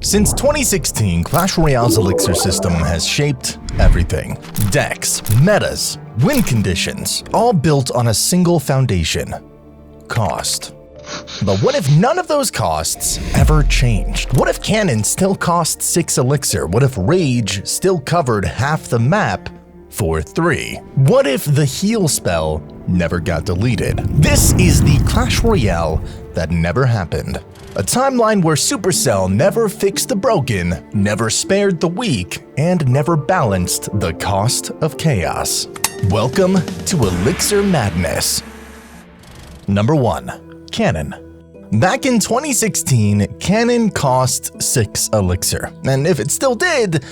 Since 2016, Clash Royale's Elixir system has shaped everything. Decks, metas, win conditions, all built on a single foundation: cost. But what if none of those costs ever changed? What if Cannon still cost 6 Elixir? What if Rage still covered half the map for 3? What if the heal spell never got deleted? This is the Clash Royale that never happened. A timeline where Supercell never fixed the broken, never spared the weak, and never balanced the cost of chaos. Welcome to Elixir Madness. Number 1. Cannon. Back in 2016, Cannon cost 6 Elixir, and if it still did,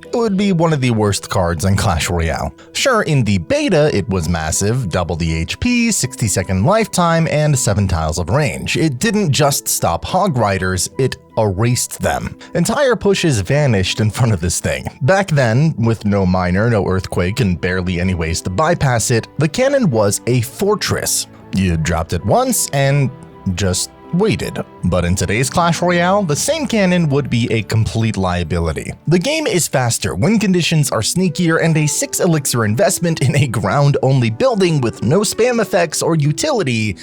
it would be one of the worst cards in Clash Royale. Sure, in the beta it was massive, double the HP, 60-second lifetime, and 7 tiles of range. It didn't just stop Hog Riders, it erased them. Entire pushes vanished in front of this thing. Back then, with no miner, no earthquake, and barely any ways to bypass it, the cannon was a fortress. You dropped it once and just waited. But in today's Clash Royale, the same cannon would be a complete liability. The game is faster, win conditions are sneakier, and a 6 Elixir investment in a ground-only building with no spam effects or utility,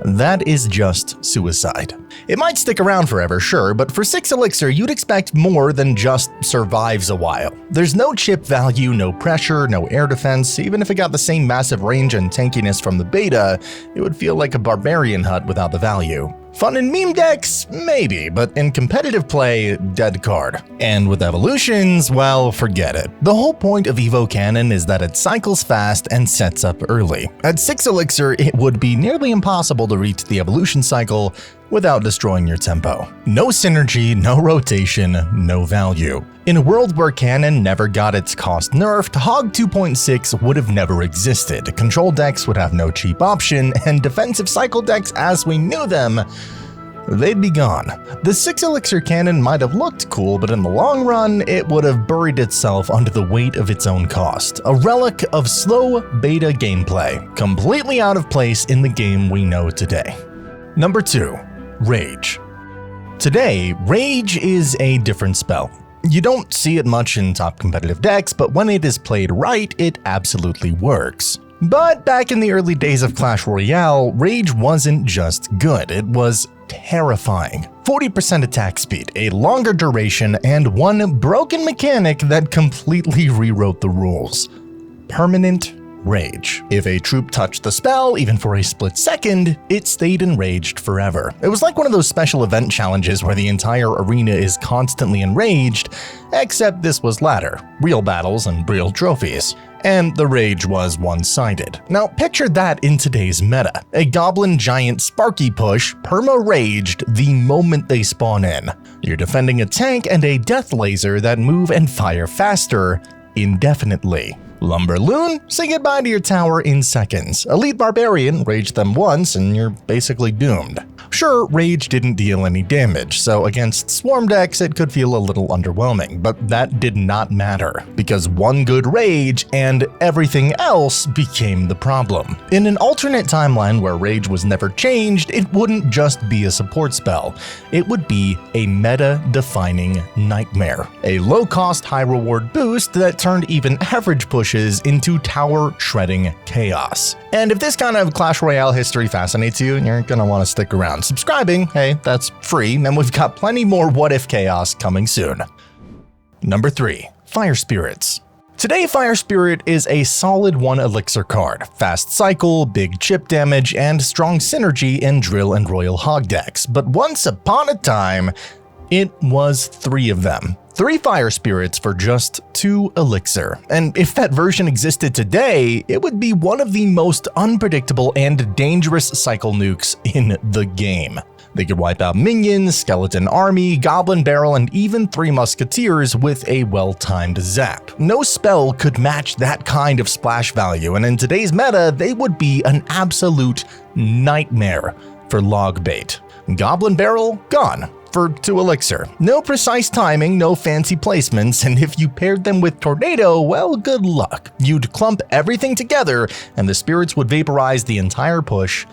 that is just suicide. It might stick around forever, sure, but for 6 Elixir, you'd expect more than just survives a while. There's no chip value, no pressure, no air defense. Even if it got the same massive range and tankiness from the beta, it would feel like a Barbarian Hut without the value. Fun in meme decks? Maybe, but in competitive play, dead card. And with evolutions, well, forget it. The whole point of Evo Cannon is that it cycles fast and sets up early. At 6 Elixir, it would be nearly impossible to reach the evolution cycle without destroying your tempo. No synergy, no rotation, no value. In a world where Cannon never got its cost nerfed, Hog 2.6 would have never existed, control decks would have no cheap option, and defensive cycle decks as we knew them, they'd be gone. The 6 Elixir cannon might have looked cool, but in the long run, it would have buried itself under the weight of its own cost. A relic of slow beta gameplay, completely out of place in the game we know today. Number 2. Rage. Today, Rage is a different spell. You don't see it much in top competitive decks, but when it is played right, it absolutely works. But back in the early days of Clash Royale, Rage wasn't just good, it was terrifying. 40% attack speed, a longer duration, and one broken mechanic that completely rewrote the rules: permanent Rage. If a troop touched the spell, even for a split second, it stayed enraged forever. It was like one of those special event challenges where the entire arena is constantly enraged, except this was ladder, real battles and real trophies. And the rage was one-sided. Now picture that in today's meta. A Goblin Giant Sparky push perma-raged the moment they spawn in. You're defending a tank and a death laser that move and fire faster indefinitely. Lumberloon, say goodbye to your tower in seconds. Elite Barbarian, rage them once and you're basically doomed. Sure, Rage didn't deal any damage, so against Swarm decks it could feel a little underwhelming, but that did not matter, because one good Rage and everything else became the problem. In an alternate timeline where Rage was never changed, it wouldn't just be a support spell, it would be a meta-defining nightmare. A low-cost, high-reward boost that turned even average pushes into tower-shredding chaos. And if this kind of Clash Royale history fascinates you, you're gonna want to stick around. Subscribing, hey, that's free, and we've got plenty more What If chaos coming soon. Number 3. Fire Spirits. Today, Fire Spirit is a solid 1 Elixir card. Fast cycle, big chip damage, and strong synergy in Drill and Royal Hog decks. But once upon a time, it was 3 of them. 3 Fire Spirits for just 2 Elixir. And if that version existed today, it would be one of the most unpredictable and dangerous cycle nukes in the game. They could wipe out minions, skeleton army, Goblin Barrel, and even 3 Musketeers with a well-timed zap. No spell could match that kind of splash value, and in today's meta, they would be an absolute nightmare for log bait. Goblin Barrel, gone. For 2 Elixir. No precise timing, no fancy placements, and if you paired them with Tornado, well, good luck. You'd clump everything together, and the spirits would vaporize the entire push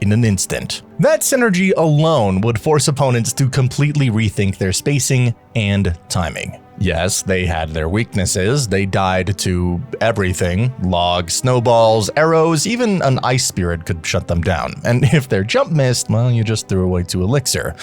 in an instant. That synergy alone would force opponents to completely rethink their spacing and timing. Yes, they had their weaknesses. They died to everything. Logs, snowballs, arrows, even an ice spirit could shut them down. And if their jump missed, well, you just threw away 2 elixir.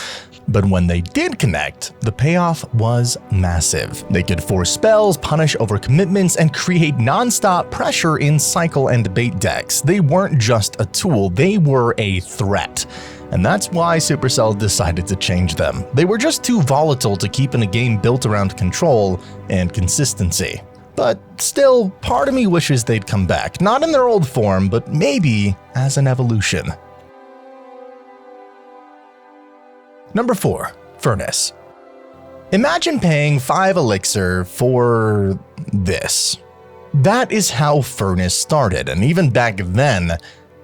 But when they did connect, the payoff was massive. They could force spells, punish overcommitments, and create non-stop pressure in cycle and bait decks. They weren't just a tool, they were a threat. And that's why Supercell decided to change them. They were just too volatile to keep in a game built around control and consistency. But still, part of me wishes they'd come back, not in their old form, but maybe as an evolution. Number 4. Furnace. Imagine paying 5 elixir for this. That is how Furnace started, and even back then,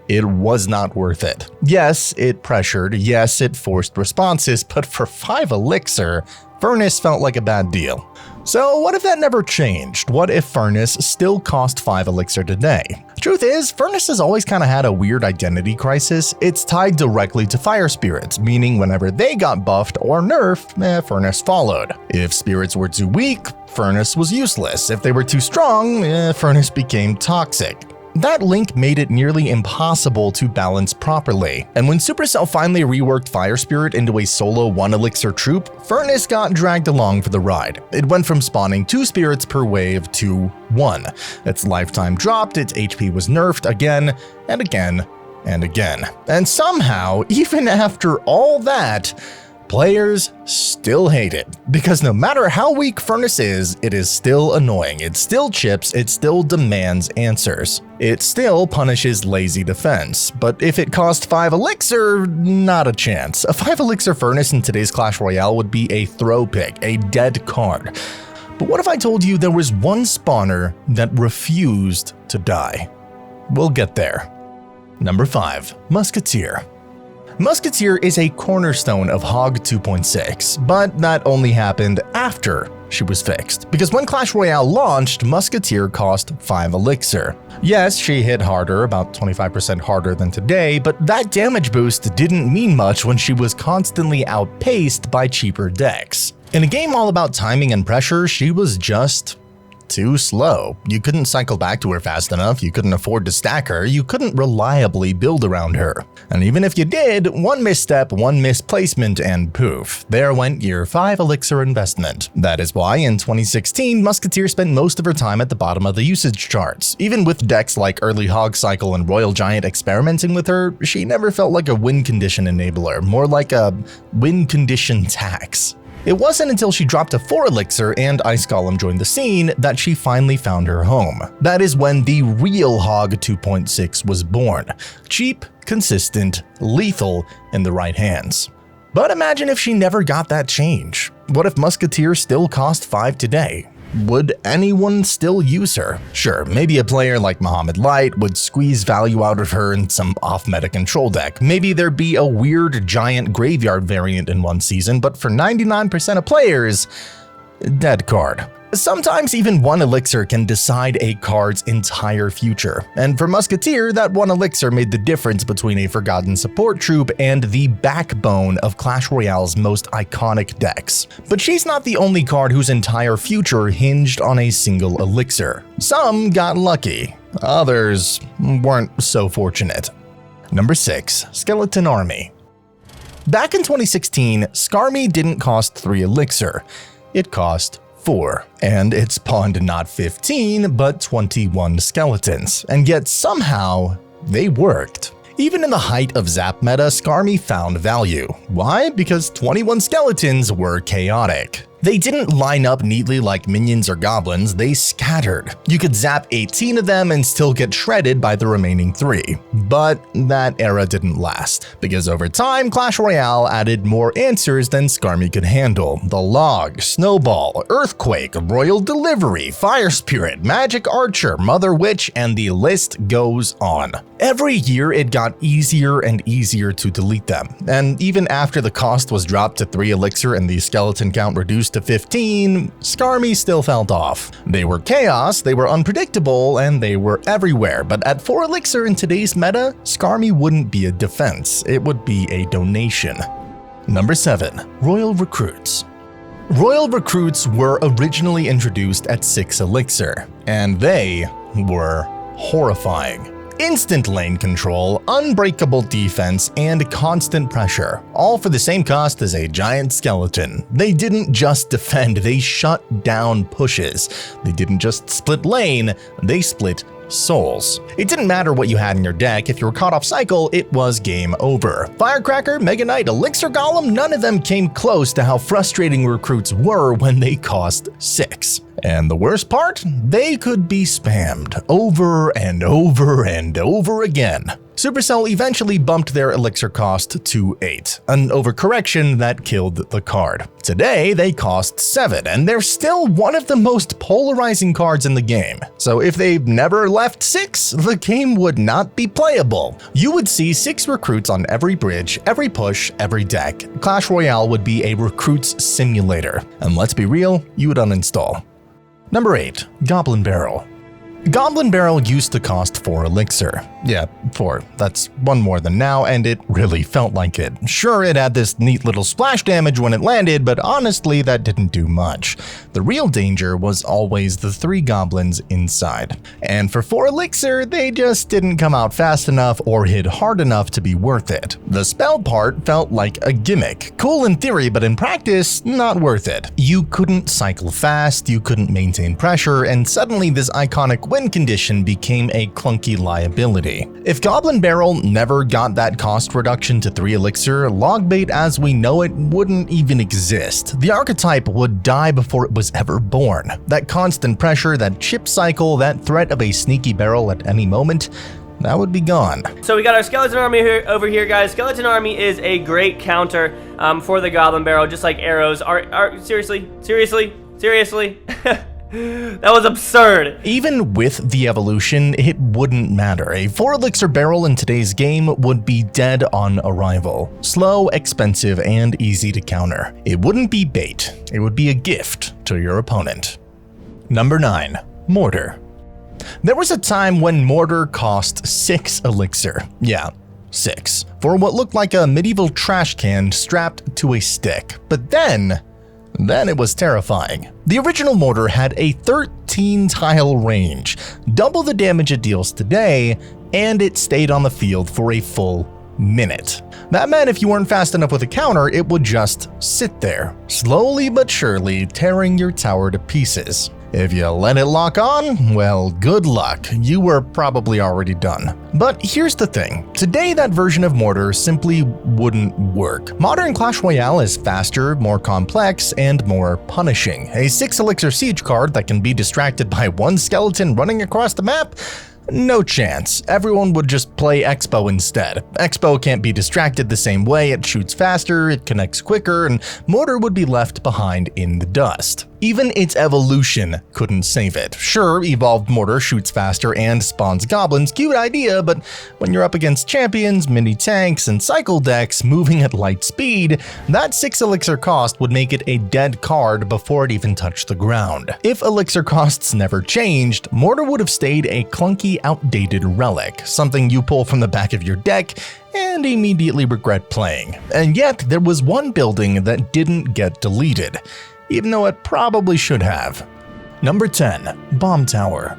it was not worth it. Yes, it pressured, yes, it forced responses, but for 5 elixir, Furnace felt like a bad deal. So what if that never changed? What if Furnace still cost 5 elixir today? Truth is, Furnace has always kind of had a weird identity crisis. It's tied directly to fire spirits, meaning whenever they got buffed or nerfed, Furnace followed. If spirits were too weak, Furnace was useless. If they were too strong, Furnace became toxic. That link made it nearly impossible to balance properly, and when Supercell finally reworked Fire Spirit into a solo 1 elixir troop, Furnace got dragged along for the ride. It went from spawning 2 spirits per wave to 1. Its lifetime dropped, its HP was nerfed again and again and again. And somehow, even after all that, players still hate it, because no matter how weak Furnace is, it is still annoying, it still chips, it still demands answers. It still punishes lazy defense, but if it cost 5 elixir, not a chance. A 5 elixir Furnace in today's Clash Royale would be a throw pick, a dead card. But what if I told you there was one spawner that refused to die? We'll get there. Number 5. Musketeer. Musketeer is a cornerstone of Hog 2.6, but that only happened after she was fixed, because when Clash Royale launched, Musketeer cost 5 elixir. Yes, she hit harder, about 25% harder than today, but that damage boost didn't mean much when she was constantly outpaced by cheaper decks. In a game all about timing and pressure, she was just too slow. You couldn't cycle back to her fast enough, you couldn't afford to stack her, you couldn't reliably build around her. And even if you did, one misstep, one misplacement, and poof, there went your 5 elixir investment. That is why in 2016, Musketeer spent most of her time at the bottom of the usage charts. Even with decks like Early Hog Cycle and Royal Giant experimenting with her, she never felt like a win condition enabler, more like a win condition tax. It wasn't until she dropped to 4 elixir and Ice Golem joined the scene that she finally found her home. That is when the real Hog 2.6 was born. Cheap, consistent, lethal in the right hands. But imagine if she never got that change. What if Musketeer still cost 5 today? Would anyone still use her? Sure, maybe a player like Muhammad Light would squeeze value out of her in some off-meta control deck. Maybe there'd be a weird giant graveyard variant in one season, but for 99% of players, dead card. Sometimes even 1 elixir can decide a card's entire future, and for Musketeer, that 1 elixir made the difference between a forgotten support troop and the backbone of Clash Royale's most iconic decks. But she's not the only card whose entire future hinged on a single elixir. Some got lucky, others weren't so fortunate. Number 6. Skeleton Army. Back in 2016, Skarmy didn't cost 3 elixir, it cost 4, and it spawned not 15, but 21 skeletons, and yet somehow they worked. Even in the height of Zap meta, Skarmy found value. Why? Because 21 skeletons were chaotic. They didn't line up neatly like minions or goblins, they scattered. You could zap 18 of them and still get shredded by the remaining 3. But that era didn't last, because over time, Clash Royale added more answers than Skarmy could handle. The Log, Snowball, Earthquake, Royal Delivery, Fire Spirit, Magic Archer, Mother Witch, and the list goes on. Every year, it got easier and easier to delete them, and even after the cost was dropped to 3 elixir and the skeleton count reduced to 15, Skarmy still felt off. They were chaos, they were unpredictable, and they were everywhere, but at 4 Elixir in today's meta, Skarmy wouldn't be a defense, it would be a donation. Number 7. Royal Recruits. Royal Recruits were originally introduced at 6 Elixir, and they were horrifying. Instant lane control, unbreakable defense, and constant pressure, all for the same cost as a giant skeleton. They didn't just defend, they shut down pushes. They didn't just split lane, they split souls. It didn't matter what you had in your deck, if you were caught off cycle, it was game over. Firecracker, Mega Knight, Elixir Golem, none of them came close to how frustrating recruits were when they cost 6. And the worst part? They could be spammed over and over and over again. Supercell eventually bumped their Elixir cost to 8, an overcorrection that killed the card. Today, they cost 7, and they're still one of the most polarizing cards in the game. So if they never left 6, the game would not be playable. You would see 6 recruits on every bridge, every push, every deck. Clash Royale would be a recruits simulator. And let's be real, you would uninstall. Number 8. Goblin Barrel. Goblin Barrel used to cost 4 Elixir. Yeah, 4. That's 1 more than now, and it really felt like it. Sure, it had this neat little splash damage when it landed, but honestly, that didn't do much. The real danger was always the 3 goblins inside. And for 4 Elixir, they just didn't come out fast enough or hit hard enough to be worth it. The spell part felt like a gimmick. Cool in theory, but in practice, not worth it. You couldn't cycle fast, you couldn't maintain pressure, and suddenly this iconic win condition became a clunky liability. If Goblin Barrel never got that cost reduction to 3 Elixir, Logbait as we know it wouldn't even exist. The archetype would die before it was ever born. That constant pressure, that chip cycle, that threat of a sneaky barrel at any moment, that would be gone. So we got our Skeleton Army over here, guys. Skeleton Army is a great counter for the Goblin Barrel, just like arrows. Seriously? That was absurd. Even with the evolution, it wouldn't matter. A 4 Elixir barrel in today's game would be dead on arrival. Slow, expensive, and easy to counter. It wouldn't be bait. It would be a gift to your opponent. Number 9. Mortar. There was a time when Mortar cost 6 Elixir. Yeah, 6. For what looked like a medieval trash can strapped to a stick. But then it was terrifying. The original Mortar had a 13 tile range, double the damage it deals today, and it stayed on the field for a full minute. That meant if you weren't fast enough with a counter, it would just sit there, slowly but surely tearing your tower to pieces. If you let it lock on, well, good luck, you were probably already done. But here's the thing, today that version of Mortar simply wouldn't work. Modern Clash Royale is faster, more complex, and more punishing. A 6 Elixir siege card that can be distracted by 1 skeleton running across the map? No chance. Everyone would just play Expo instead. Expo can't be distracted the same way, it shoots faster, it connects quicker, and Mortar would be left behind in the dust. Even its evolution couldn't save it. Sure, evolved Mortar shoots faster and spawns goblins, cute idea, but when you're up against champions, mini tanks, and cycle decks moving at light speed, that 6 Elixir cost would make it a dead card before it even touched the ground. If Elixir costs never changed, Mortar would have stayed a clunky, outdated relic, something you pull from the back of your deck and immediately regret playing. And yet, there was one building that didn't get deleted, even though it probably should have. Number 10. Bomb Tower.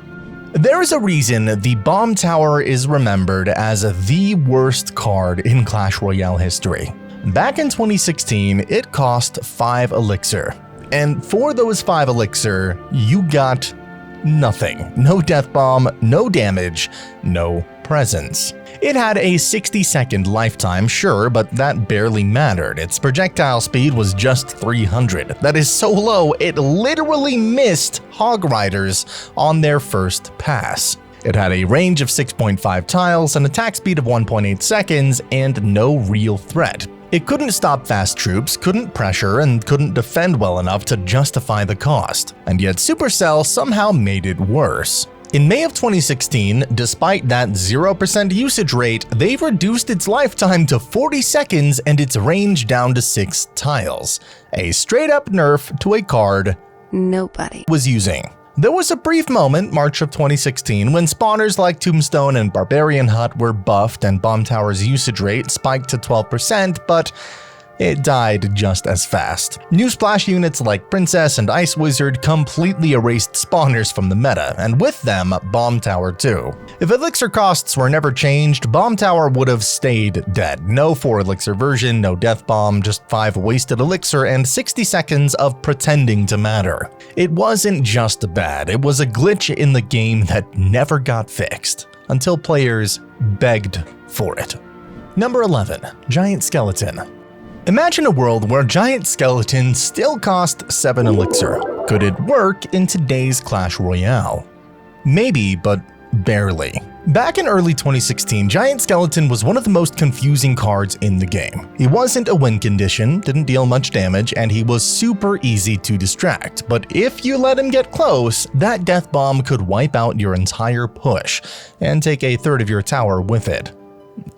There is a reason the Bomb Tower is remembered as the worst card in Clash Royale history. Back in 2016, it cost 5 Elixir. And for those 5 Elixir, you got nothing. No death bomb, no damage, no presence. It had a 60-second lifetime, sure, but that barely mattered. Its projectile speed was just 300. That is so low, it literally missed Hog Riders on their first pass. It had a range of 6.5 tiles, an attack speed of 1.8 seconds, and no real threat. It couldn't stop fast troops, couldn't pressure, and couldn't defend well enough to justify the cost. And yet Supercell somehow made it worse. In May of 2016, despite that 0% usage rate, they've reduced its lifetime to 40 seconds and its range down to 6 tiles. A straight-up nerf to a card nobody was using. There was a brief moment, March of 2016, when spawners like Tombstone and Barbarian Hut were buffed and Bomb Tower's usage rate spiked to 12%, but it died just as fast. New splash units like Princess and Ice Wizard completely erased spawners from the meta, and with them, Bomb Tower too. If elixir costs were never changed, Bomb Tower would have stayed dead. No 4 elixir version, no death bomb, just 5 wasted elixir and 60 seconds of pretending to matter. It wasn't just bad, it was a glitch in the game that never got fixed, until players begged for it. Number 11. Giant Skeleton. Imagine a world where giant skeletons still cost 7 elixir. Could it work in today's Clash Royale? Maybe, but barely. Back in early 2016, Giant Skeleton was one of the most confusing cards in the game. He wasn't a win condition, didn't deal much damage, and he was super easy to distract. But if you let him get close, that death bomb could wipe out your entire push and take a third of your tower with it.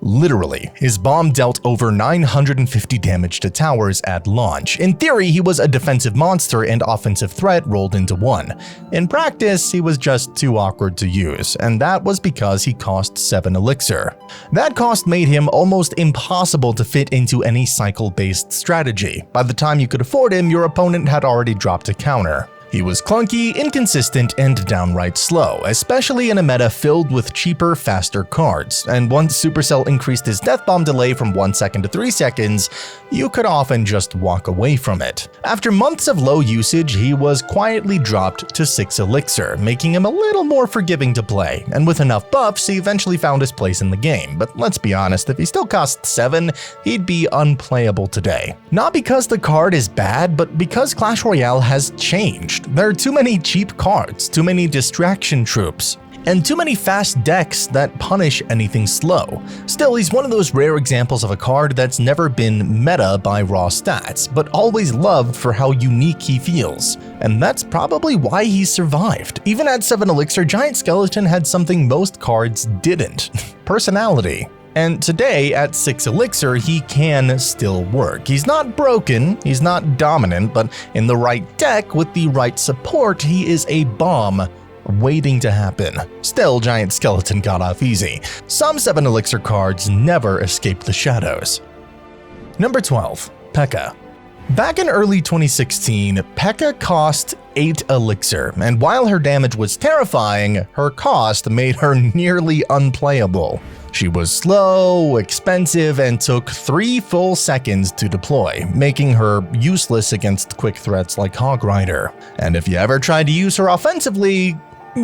Literally, his bomb dealt over 950 damage to towers at launch. In theory, he was a defensive monster and offensive threat rolled into one. In practice, he was just too awkward to use, and that was because he cost 7 elixir. That cost made him almost impossible to fit into any cycle-based strategy. By the time you could afford him, your opponent had already dropped a counter. He was clunky, inconsistent, and downright slow, especially in a meta filled with cheaper, faster cards, and once Supercell increased his death bomb delay from 1 second to 3 seconds, you could often just walk away from it. After months of low usage, he was quietly dropped to 6 elixir, making him a little more forgiving to play, and with enough buffs, he eventually found his place in the game. But let's be honest, if he still cost 7, he'd be unplayable today. Not because the card is bad, but because Clash Royale has changed. There are too many cheap cards, too many distraction troops, and too many fast decks that punish anything slow. Still, he's one of those rare examples of a card that's never been meta by raw stats, but always loved for how unique he feels. And that's probably why he survived. Even at 7 elixir, Giant Skeleton had something most cards didn't: personality. And today, at 6 elixir, he can still work. He's not broken, he's not dominant, but in the right deck with the right support, he is a bomb waiting to happen. Still, Giant Skeleton got off easy. Some 7 elixir cards never escape the shadows. Number 12. PEKKA. Back in early 2016, PEKKA cost 8 elixir, and while her damage was terrifying, her cost made her nearly unplayable. She was slow, expensive, and took 3 full seconds to deploy, making her useless against quick threats like Hog Rider. And if you ever tried to use her offensively,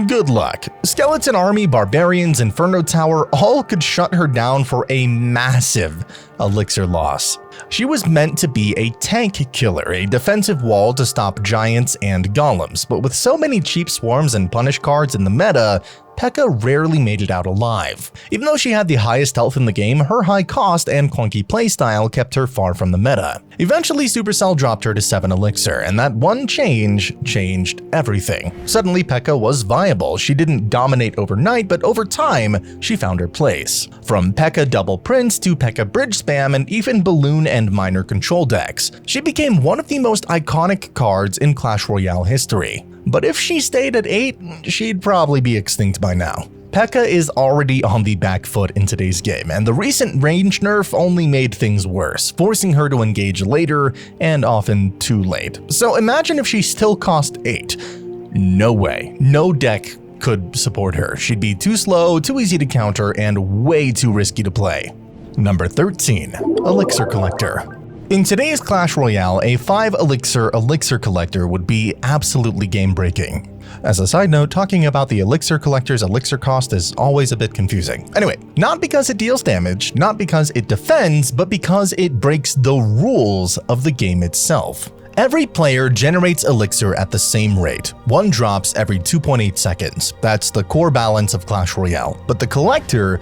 good luck. Skeleton Army, Barbarians, Inferno Tower all could shut her down for a massive elixir loss. She was meant to be a tank killer, a defensive wall to stop giants and golems, but with so many cheap swarms and punish cards in the meta, PEKKA rarely made it out alive. Even though she had the highest health in the game, her high cost and clunky playstyle kept her far from the meta. Eventually, Supercell dropped her to 7 elixir, and that one change changed everything. Suddenly, PEKKA was viable. She didn't dominate overnight, but over time, she found her place. From PEKKA Double Prince to PEKKA Bridge Spam and even Balloon and Minor Control decks, she became one of the most iconic cards in Clash Royale history. But if she stayed at 8, she'd probably be extinct by now. PEKKA is already on the back foot in today's game, and the recent range nerf only made things worse, forcing her to engage later and often too late. So imagine if she still cost 8. No way. No deck could support her. She'd be too slow, too easy to counter, and way too risky to play. Number 13. Elixir Collector. In today's Clash Royale, a 5 Elixir Collector would be absolutely game-breaking. As a side note, talking about the Elixir Collector's elixir cost is always a bit confusing. Anyway, not because it deals damage, not because it defends, but because it breaks the rules of the game itself. Every player generates elixir at the same rate. 1 drops every 2.8 seconds. That's the core balance of Clash Royale. But the Collector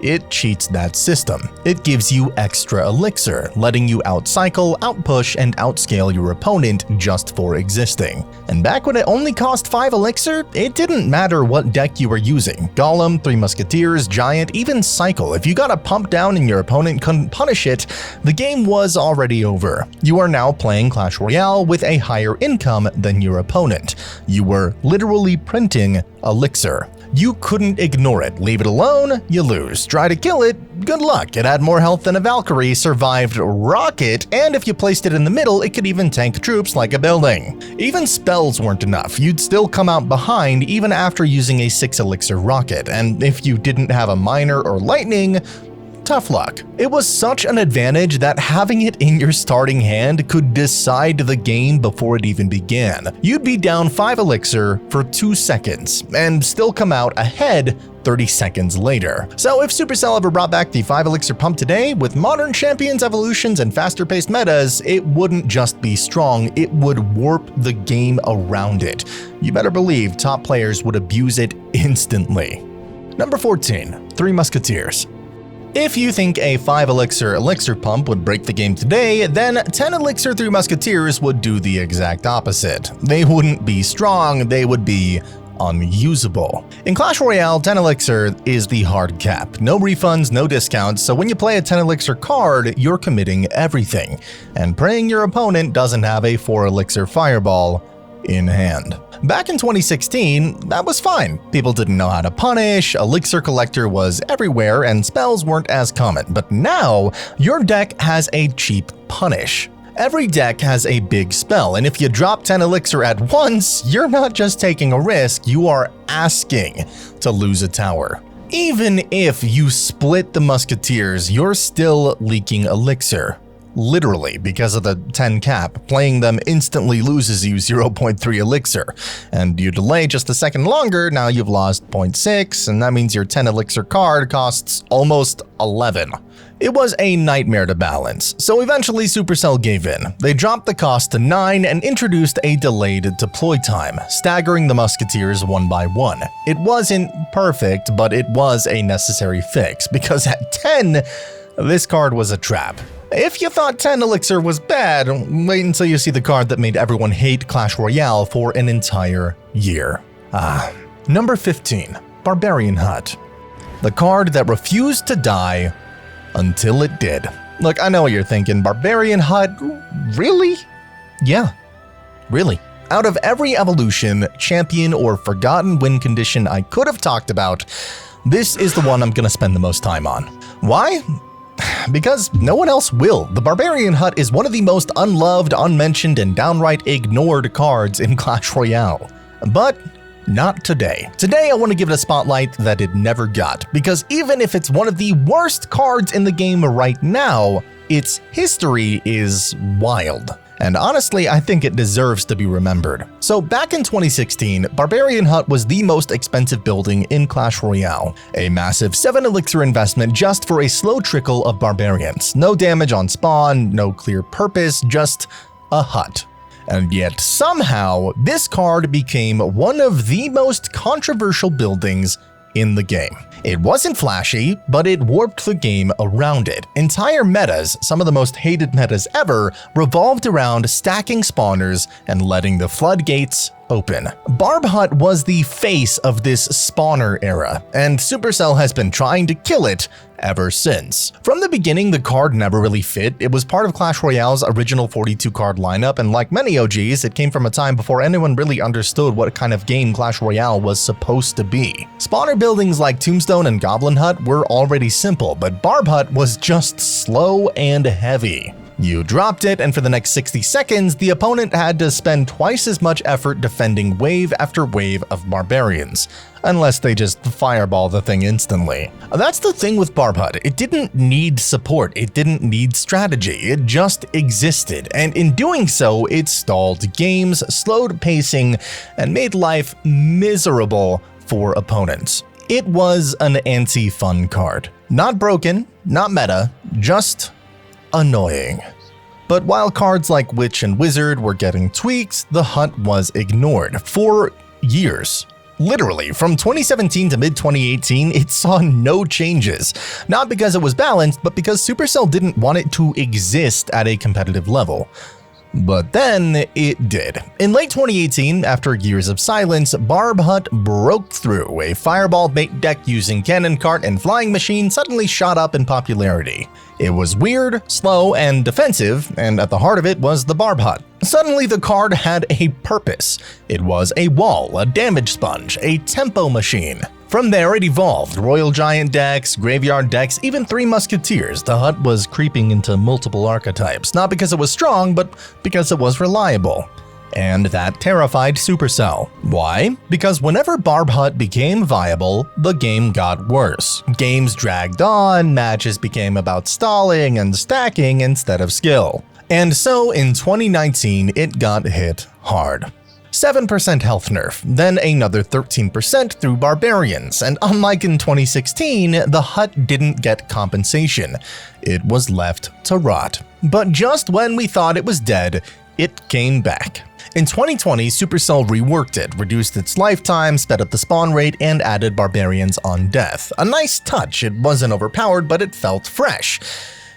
It cheats that system. It gives you extra elixir, letting you outcycle, outpush, and outscale your opponent just for existing. And back when it only cost 5 elixir, it didn't matter what deck you were using. Golem, 3 Musketeers, Giant, even Cycle. If you got a pump down and your opponent couldn't punish it, the game was already over. You are now playing Clash Royale with a higher income than your opponent. You were literally printing elixir. You couldn't ignore it. Leave it alone, you lose. Try to kill it, good luck. It had more health than a Valkyrie, survived rocket, and if you placed it in the middle, it could even tank troops like a building. Even spells weren't enough. You'd still come out behind even after using a 6 elixir rocket, and if you didn't have a miner or lightning, tough luck. It was such an advantage that having it in your starting hand could decide the game before it even began. You'd be down 5 elixir for 2 seconds and still come out ahead 30 seconds later. So if Supercell ever brought back the 5 elixir pump today, with modern champions, evolutions, and faster paced metas, it wouldn't just be strong, it would warp the game around it. You better believe top players would abuse it instantly. Number 14, 3 Musketeers. If you think a 5 elixir pump would break the game today, then 10 elixir 3 Musketeers would do the exact opposite. They wouldn't be strong, they would be unusable. In Clash Royale, 10 elixir is the hard cap. No refunds, no discounts, so when you play a 10 elixir card, you're committing everything, and praying your opponent doesn't have a 4 elixir fireball in hand. Back in 2016, that was fine. People didn't know how to punish, Elixir Collector was everywhere, and spells weren't as common. But now, your deck has a cheap punish. Every deck has a big spell, and if you drop 10 elixir at once, you're not just taking a risk, you are asking to lose a tower. Even if you split the Musketeers, you're still leaking elixir. Literally, because of the 10 cap, playing them instantly loses you 0.3 elixir, and you delay just a second longer, now you've lost 0.6, and that means your 10 elixir card costs almost 11. It was a nightmare to balance, so eventually Supercell gave in. They dropped the cost to 9 and introduced a delayed deploy time, staggering the Musketeers one by one. It wasn't perfect, but it was a necessary fix, because at 10, this card was a trap. If you thought 10 elixir was bad, wait until you see the card that made everyone hate Clash Royale for an entire year. Number 15, Barbarian Hut. The card that refused to die until it did. Look, I know what you're thinking, Barbarian Hut? Really? Yeah, really. Out of every evolution, champion, or forgotten win condition I could have talked about, this is the one I'm gonna spend the most time on. Why? Because no one else will. The Barbarian Hut is one of the most unloved, unmentioned, and downright ignored cards in Clash Royale. But not today. Today I want to give it a spotlight that it never got, because even if it's one of the worst cards in the game right now, its history is wild. And honestly, I think it deserves to be remembered. So back in 2016, Barbarian Hut was the most expensive building in Clash Royale. A massive 7 elixir investment just for a slow trickle of barbarians. No damage on spawn, no clear purpose, just a hut. And yet somehow, this card became one of the most controversial buildings in the game. It wasn't flashy, but it warped the game around it. Entire metas, some of the most hated metas ever, revolved around stacking spawners and letting the floodgates open. Barb Hut was the face of this spawner era, and Supercell has been trying to kill it ever since. From the beginning, the card never really fit. It was part of Clash Royale's original 42 card lineup, and like many OGs, it came from a time before anyone really understood what kind of game Clash Royale was supposed to be. Spawner buildings like Tombstone and Goblin Hut were already simple, but Barb Hut was just slow and heavy. You dropped it, and for the next 60 seconds, the opponent had to spend twice as much effort defending wave after wave of barbarians, unless they just fireball the thing instantly. That's the thing with Barb Hut. It didn't need support, it didn't need strategy, it just existed, and in doing so, it stalled games, slowed pacing, and made life miserable for opponents. It was an anti-fun card. Not broken, not meta, just annoying. But while cards like Witch and Wizard were getting tweaks, the Hut was ignored for years. Literally, from 2017 to mid-2018, it saw no changes. Not because it was balanced, but because Supercell didn't want it to exist at a competitive level. But then it did. In late 2018, after years of silence, Barb Hut broke through. A fireball bait deck using cannon cart and flying machine suddenly shot up in popularity. It was weird, slow, and defensive, and at the heart of it was the Barb Hut. Suddenly the card had a purpose. It was a wall, a damage sponge, a tempo machine. From there it evolved. Royal Giant decks, graveyard decks, even 3 Musketeers. The Hut was creeping into multiple archetypes, not because it was strong, but because it was reliable. And that terrified Supercell. Why? Because whenever Barb Hut became viable, the game got worse. Games dragged on, matches became about stalling and stacking instead of skill. And so in 2019, it got hit hard. 7% health nerf, then another 13% through Barbarians, and unlike in 2016, the Hut didn't get compensation. It was left to rot. But just when we thought it was dead, it came back. In 2020, Supercell reworked it, reduced its lifetime, sped up the spawn rate, and added Barbarians on death. A nice touch. It wasn't overpowered, but it felt fresh.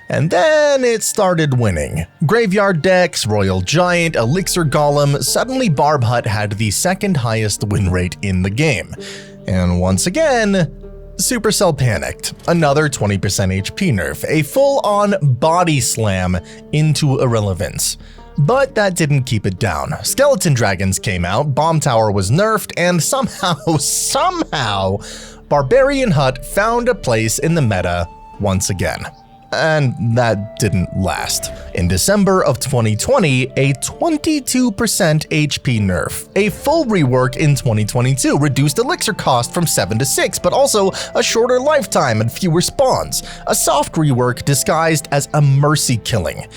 And then it started winning. Graveyard decks, Royal Giant, Elixir Golem, suddenly Barb Hut had the second highest win rate in the game. And once again, Supercell panicked. Another 20% HP nerf, a full-on body slam into irrelevance. But that didn't keep it down. Skeleton Dragons came out, Bomb Tower was nerfed, and somehow, Barbarian Hut found a place in the meta once again. And that didn't last. In December of 2020, a 22% HP nerf. A full rework in 2022 reduced elixir cost from 7 to 6, but also a shorter lifetime and fewer spawns. A soft rework disguised as a mercy killing.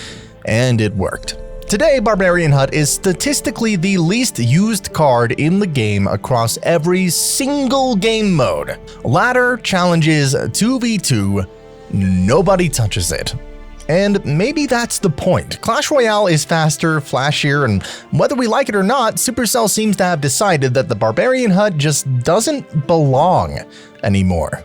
And it worked. Today, Barbarian Hut is statistically the least used card in the game across every single game mode. Ladder, challenges, 2v2, nobody touches it. And maybe that's the point. Clash Royale is faster, flashier, and whether we like it or not, Supercell seems to have decided that the Barbarian Hut just doesn't belong anymore.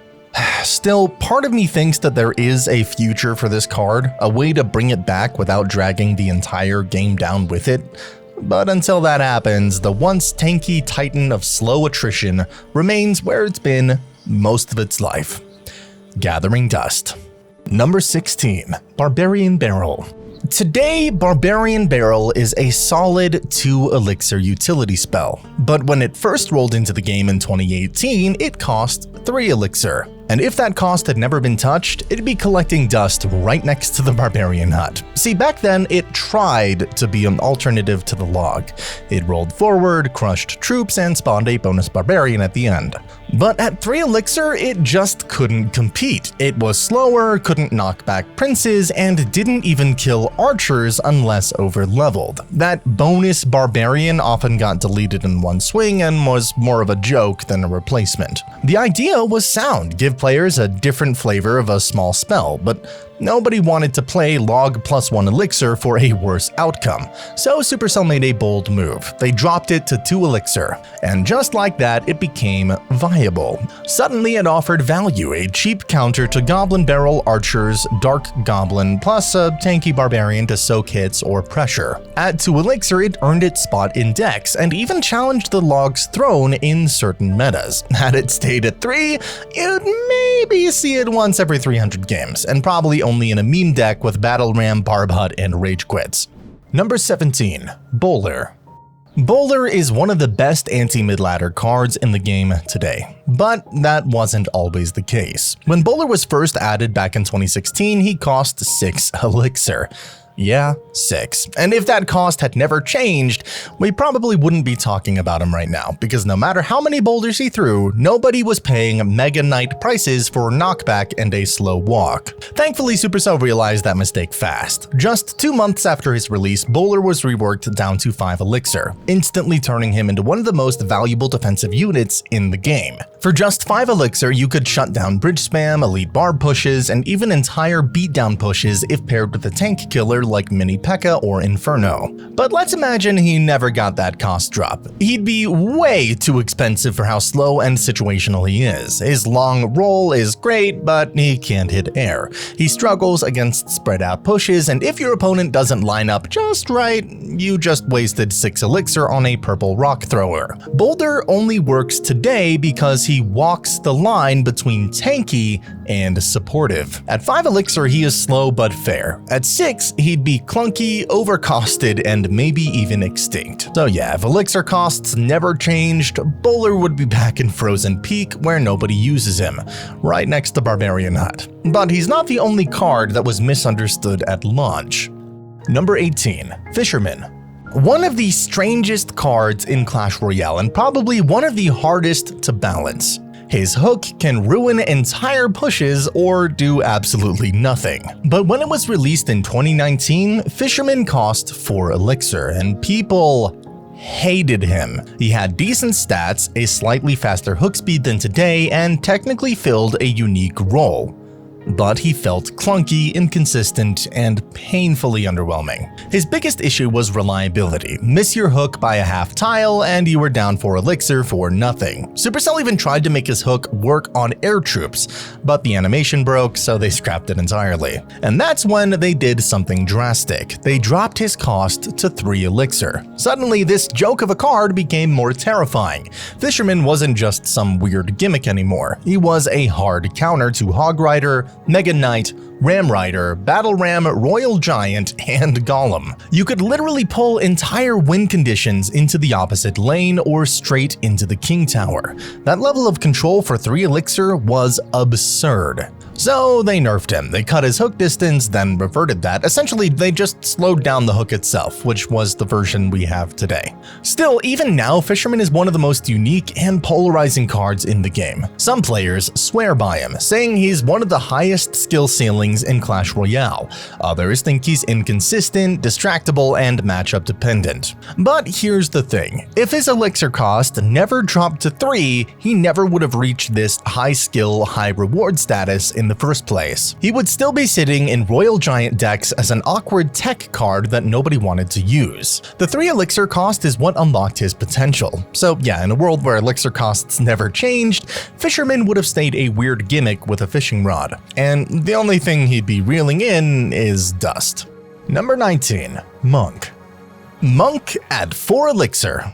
Still, part of me thinks that there is a future for this card, a way to bring it back without dragging the entire game down with it. But until that happens, the once tanky titan of slow attrition remains where it's been most of its life. Gathering dust. Number 16. Barbarian Barrel. Today, Barbarian Barrel is a solid 2 elixir utility spell, but when it first rolled into the game in 2018, it cost 3 elixir. And if that cost had never been touched, it'd be collecting dust right next to the Barbarian Hut. See, back then, it tried to be an alternative to the log. It rolled forward, crushed troops, and spawned a bonus Barbarian at the end. But at 3 elixir, it just couldn't compete. It was slower, couldn't knock back princes, and didn't even kill archers unless over-leveled. That bonus Barbarian often got deleted in one swing and was more of a joke than a replacement. The idea was sound, give players a different flavor of a small spell, but nobody wanted to play log +1 elixir for a worse outcome, so Supercell made a bold move. They dropped it to 2 elixir, and just like that, it became viable. Suddenly it offered value, a cheap counter to Goblin Barrel archers, Dark Goblin, plus a tanky Barbarian to soak hits or pressure. At 2 elixir, it earned its spot in decks, and even challenged the log's throne in certain metas. Had it stayed at 3, you'd maybe see it once every 300 games, and probably only in a meme deck with Battle Ram, Barb Hut, and Rage Quits. Number 17. Bowler. Bowler is one of the best anti-mid-ladder cards in the game today, but that wasn't always the case. When Bowler was first added back in 2016, he cost 6 elixir. Yeah, 6. And if that cost had never changed, we probably wouldn't be talking about him right now, because no matter how many boulders he threw, nobody was paying Mega Knight prices for knockback and a slow walk. Thankfully, Supercell realized that mistake fast. Just 2 months after his release, Bowler was reworked down to 5 elixir, instantly turning him into one of the most valuable defensive units in the game. For just 5 elixir, you could shut down bridge spam, elite barb pushes, and even entire beatdown pushes if paired with a tank killer elixir like Mini PEKKA or Inferno. But let's imagine he never got that cost drop. He'd be way too expensive for how slow and situational he is. His long roll is great, but he can't hit air. He struggles against spread out pushes, and if your opponent doesn't line up just right, you just wasted 6 elixir on a purple rock thrower. Boulder only works today because he walks the line between tanky and supportive. At 5 elixir, he is slow but fair. At 6, he'd be clunky, overcosted, and maybe even extinct. So yeah, if elixir costs never changed, Bowler would be back in Frozen Peak where nobody uses him, right next to Barbarian Hut. But he's not the only card that was misunderstood at launch. Number 18. Fisherman. One of the strangest cards in Clash Royale and probably one of the hardest to balance. His hook can ruin entire pushes or do absolutely nothing. But when it was released in 2019, Fisherman cost 4 elixir, and people hated him. He had decent stats, a slightly faster hook speed than today, and technically filled a unique role. But he felt clunky, inconsistent, and painfully underwhelming. His biggest issue was reliability. Miss your hook by a half tile and you were down 4 elixir for nothing. Supercell even tried to make his hook work on air troops, but the animation broke, so they scrapped it entirely. And that's when they did something drastic. They dropped his cost to 3 elixir. Suddenly, this joke of a card became more terrifying. Fisherman wasn't just some weird gimmick anymore. He was a hard counter to Hog Rider, Mega Knight, Ram Rider, Battle Ram, Royal Giant, and Golem. You could literally pull entire win conditions into the opposite lane or straight into the King Tower. That level of control for 3 elixir was absurd. So they nerfed him. They cut his hook distance, then reverted that. Essentially, they just slowed down the hook itself, which was the version we have today. Still, even now, Fisherman is one of the most unique and polarizing cards in the game. Some players swear by him, saying he's one of the highest skill ceilings in Clash Royale. Others think he's inconsistent, distractible, and matchup dependent. But here's the thing. If his elixir cost never dropped to 3, he never would have reached this high skill, high reward status in the first place. He would still be sitting in Royal Giant decks as an awkward tech card that nobody wanted to use. The 3 elixir cost is what unlocked his potential. So yeah, in a world where elixir costs never changed, Fisherman would have stayed a weird gimmick with a fishing rod. And the only thing he'd be reeling in is dust. Number 19. Monk. Monk at 4 elixir.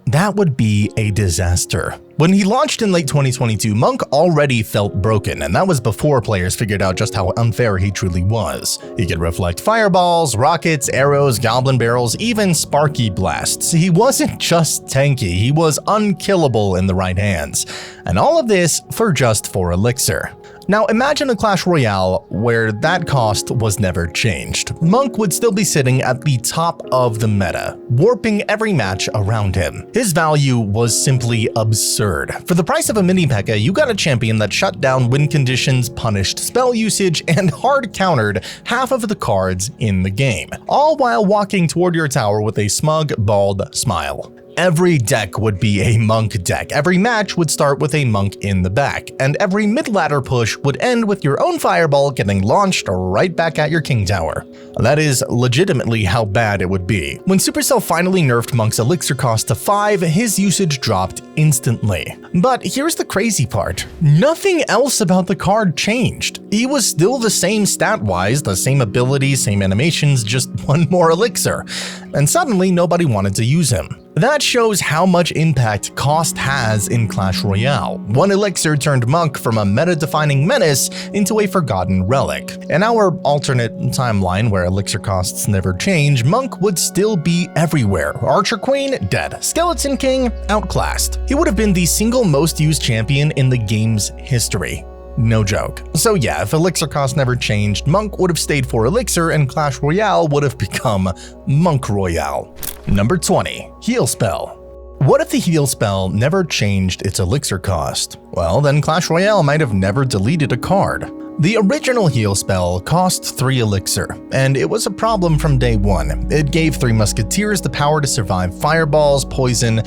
That would be a disaster. When he launched in late 2022, Monk already felt broken, and that was before players figured out just how unfair he truly was. He could reflect fireballs, rockets, arrows, goblin barrels, even sparky blasts. He wasn't just tanky, he was unkillable in the right hands. And all of this for just 4 elixir. Now imagine a Clash Royale where that cost was never changed. Monk would still be sitting at the top of the meta, warping every match around him. His value was simply absurd. For the price of a mini PEKKA, you got a champion that shut down win conditions, punished spell usage, and hard countered half of the cards in the game, all while walking toward your tower with a smug, bald smile. Every deck would be a Monk deck, every match would start with a Monk in the back, and every mid-ladder push would end with your own fireball getting launched right back at your King Tower. That is legitimately how bad it would be. When Supercell finally nerfed Monk's elixir cost to 5, his usage dropped instantly. But here's the crazy part. Nothing else about the card changed. He was still the same stat-wise, the same abilities, same animations, just 1 more elixir. And suddenly nobody wanted to use him. That shows how much impact cost has in Clash Royale. 1 elixir turned Monk from a meta-defining menace into a forgotten relic. In our alternate timeline where elixir costs never change, Monk would still be everywhere. Archer Queen, dead. Skeleton King, outclassed. He would have been the single most used champion in the game's history. No joke. So yeah, if elixir cost never changed, Monk would have stayed 4 elixir and Clash Royale would have become Monk Royale. Number 20. Heal Spell. What if the heal spell never changed its elixir cost? Well, then Clash Royale might have never deleted a card. The original heal spell cost 3 elixir, and it was a problem from day 1. It gave 3 Musketeers the power to survive fireballs, poison.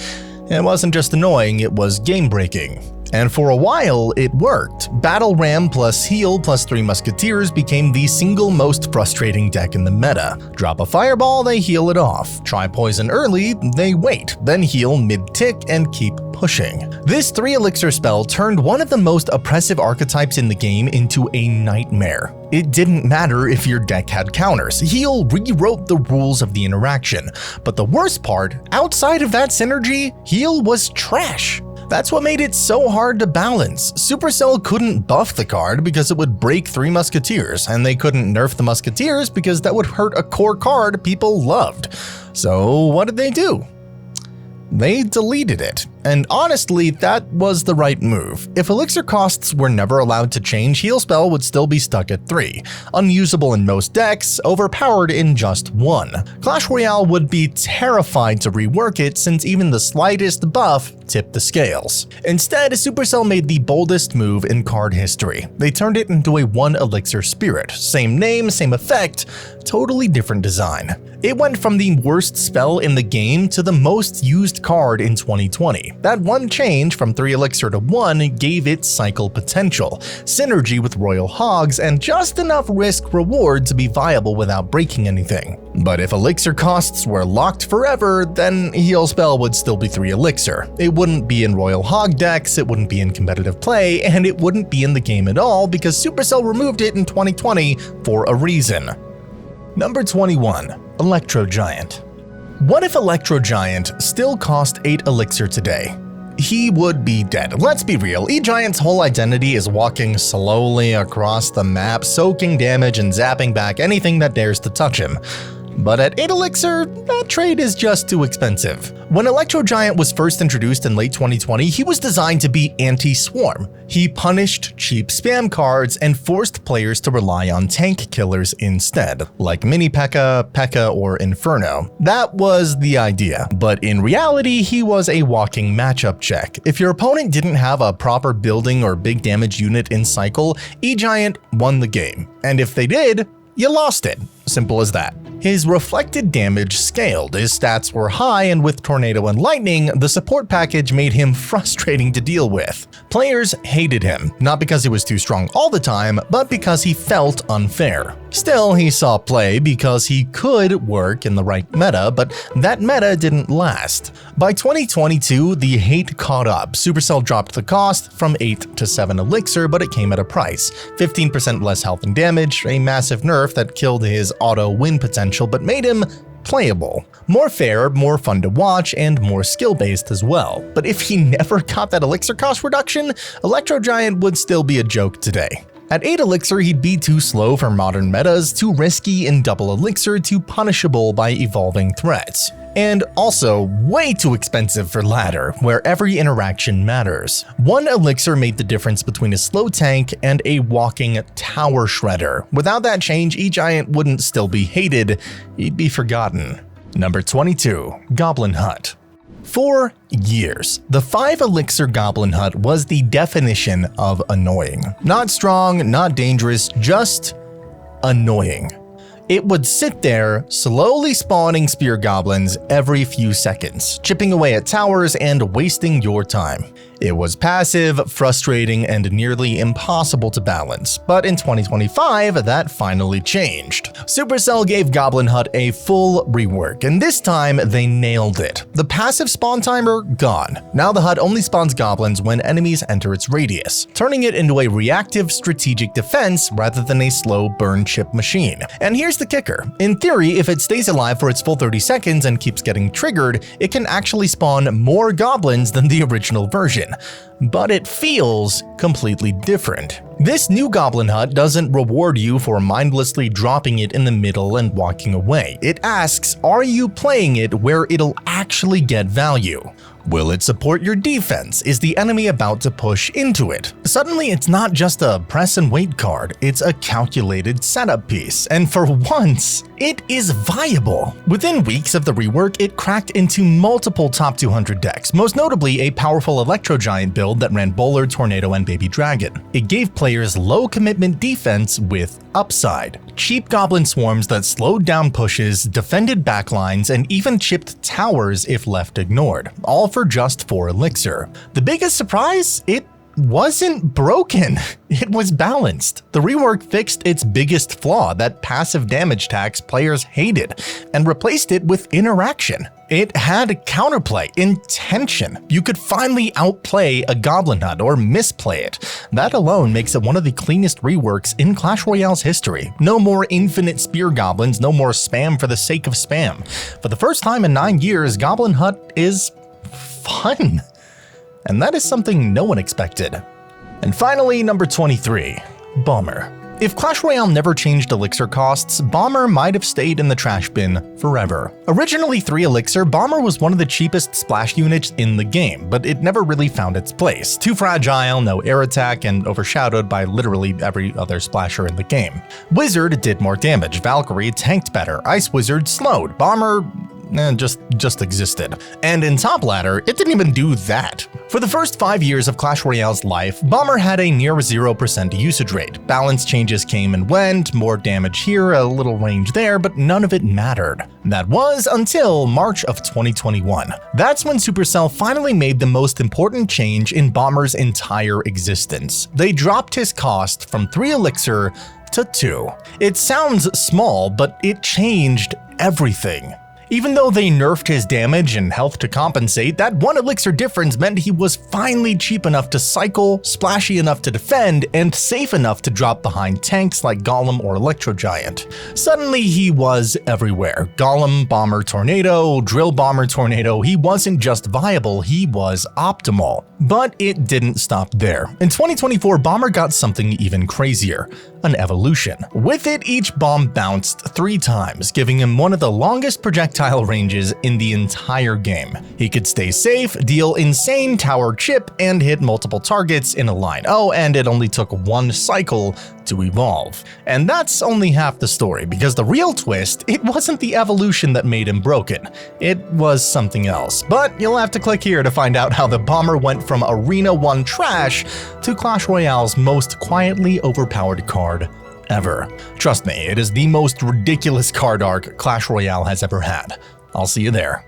It wasn't just annoying, it was game-breaking. And for a while, it worked. Battle Ram plus Heal plus 3 Musketeers became the single most frustrating deck in the meta. Drop a Fireball, they heal it off. Try Poison early, they wait, then heal mid-tick and keep pushing. This 3 Elixir spell turned one of the most oppressive archetypes in the game into a nightmare. It didn't matter if your deck had counters. Heal rewrote the rules of the interaction. But the worst part, outside of that synergy, Heal was trash. That's what made it so hard to balance. Supercell couldn't buff the card because it would break 3 Musketeers, and they couldn't nerf the Musketeers because that would hurt a core card people loved. So what did they do? They deleted it. And honestly, that was the right move. If elixir costs were never allowed to change, Heal Spell would still be stuck at 3. Unusable in most decks, overpowered in just 1. Clash Royale would be terrified to rework it since even the slightest buff tipped the scales. Instead, Supercell made the boldest move in card history. They turned it into a 1 Elixir Spirit. Same name, same effect, totally different design. It went from the worst spell in the game to the most used card in 2020. That one change from 3 Elixir to 1 gave it cycle potential, synergy with Royal Hogs, and just enough risk reward to be viable without breaking anything. But if Elixir costs were locked forever, then Heal Spell would still be 3 Elixir. It wouldn't be in Royal Hog decks, it wouldn't be in competitive play, and it wouldn't be in the game at all because Supercell removed it in 2020 for a reason. Number 21. Electro Giant. What if Electro Giant still cost 8 Elixir today? He would be dead. Let's be real, E-Giant's whole identity is walking slowly across the map, soaking damage and zapping back anything that dares to touch him. But at 8 Elixir, that trade is just too expensive. When Electro Giant was first introduced in late 2020, he was designed to be anti-swarm. He punished cheap spam cards and forced players to rely on tank killers instead, like Mini PEKKA, PEKKA, or Inferno. That was the idea, but in reality, he was a walking matchup check. If your opponent didn't have a proper building or big damage unit in cycle, E-Giant won the game. And if they did, you lost it. Simple as that. His reflected damage scaled, his stats were high, and with Tornado and Lightning, the support package made him frustrating to deal with. Players hated him, not because he was too strong all the time, but because he felt unfair. Still, he saw play because he could work in the right meta, but that meta didn't last. By 2022, the hate caught up. Supercell dropped the cost from 8 to 7 Elixir, but it came at a price. 15% less health and damage, a massive nerf that killed his auto win potential but made him playable. More fair, more fun to watch, and more skill-based as well. But if he never got that elixir cost reduction, Electro Giant would still be a joke today. At 8 Elixir, he'd be too slow for modern metas, too risky in double Elixir, too punishable by evolving threats. And also way too expensive for ladder, where every interaction matters. 1 Elixir made the difference between a slow tank and a walking tower shredder. Without that change, E-Giant wouldn't still be hated, he'd be forgotten. Number 22. Goblin Hut. For years, the 5 Elixir Goblin Hut was the definition of annoying. Not strong, not dangerous, just annoying. It would sit there, slowly spawning spear goblins every few seconds, chipping away at towers and wasting your time. It was passive, frustrating, and nearly impossible to balance, but in 2025, that finally changed. Supercell gave Goblin Hut a full rework, and this time they nailed it. The passive spawn timer, gone. Now the hut only spawns goblins when enemies enter its radius, turning it into a reactive strategic defense rather than a slow burn chip machine. And here's the kicker. In theory, if it stays alive for its full 30 seconds and keeps getting triggered, it can actually spawn more goblins than the original version. But it feels completely different. This new Goblin Hut doesn't reward you for mindlessly dropping it in the middle and walking away. It asks, are you playing it where it'll actually get value? Will it support your defense? Is the enemy about to push into it? Suddenly, it's not just a press and wait card, it's a calculated setup piece, and for once, it is viable. Within weeks of the rework, it cracked into multiple top 200 decks, most notably a powerful Electro Giant build that ran Bowler, Tornado, and Baby Dragon. It gave players low commitment defense with upside. Cheap goblin swarms that slowed down pushes, defended backlines, and even chipped towers if left ignored, all for just 4 Elixir. The biggest surprise? It wasn't broken. It was balanced. The rework fixed its biggest flaw, that passive damage tax players hated, and replaced it with interaction. It had counterplay, intention. You could finally outplay a Goblin Hut or misplay it. That alone makes it one of the cleanest reworks in Clash Royale's history. No more infinite spear goblins, no more spam for the sake of spam. For the first time in 9 years, Goblin Hut is fun. And that is something no one expected. And finally, number 23, Bomber. If Clash Royale never changed elixir costs, Bomber might have stayed in the trash bin forever. Originally 3 elixir, Bomber was one of the cheapest splash units in the game, but it never really found its place. Too fragile, no air attack, and overshadowed by literally every other splasher in the game. Wizard did more damage, Valkyrie tanked better, Ice Wizard slowed, Bomber just existed. And in Top Ladder, it didn't even do that. For the first 5 years of Clash Royale's life, Bomber had a near 0% usage rate. Balance changes came and went, more damage here, a little range there, but none of it mattered. That was until March of 2021. That's when Supercell finally made the most important change in Bomber's entire existence. They dropped his cost from 3 elixir to 2. It sounds small, but it changed everything. Even though they nerfed his damage and health to compensate, that 1 elixir difference meant he was finally cheap enough to cycle, splashy enough to defend, and safe enough to drop behind tanks like Golem or Electro Giant. Suddenly he was everywhere. Golem, Bomber, Tornado, Drill Bomber, Tornado, he wasn't just viable, he was optimal. But it didn't stop there. In 2024, Bomber got something even crazier. An evolution. With it, each bomb bounced 3 times, giving him one of the longest projectile ranges in the entire game. He could stay safe, deal insane tower chip, and hit multiple targets in a line. Oh, and it only took 1 cycle to evolve. And that's only half the story, because the real twist, it wasn't the evolution that made him broken. It was something else. But you'll have to click here to find out how the Bomber went from Arena 1 trash to Clash Royale's most quietly overpowered card ever. Trust me, it is the most ridiculous card arc Clash Royale has ever had. I'll see you there.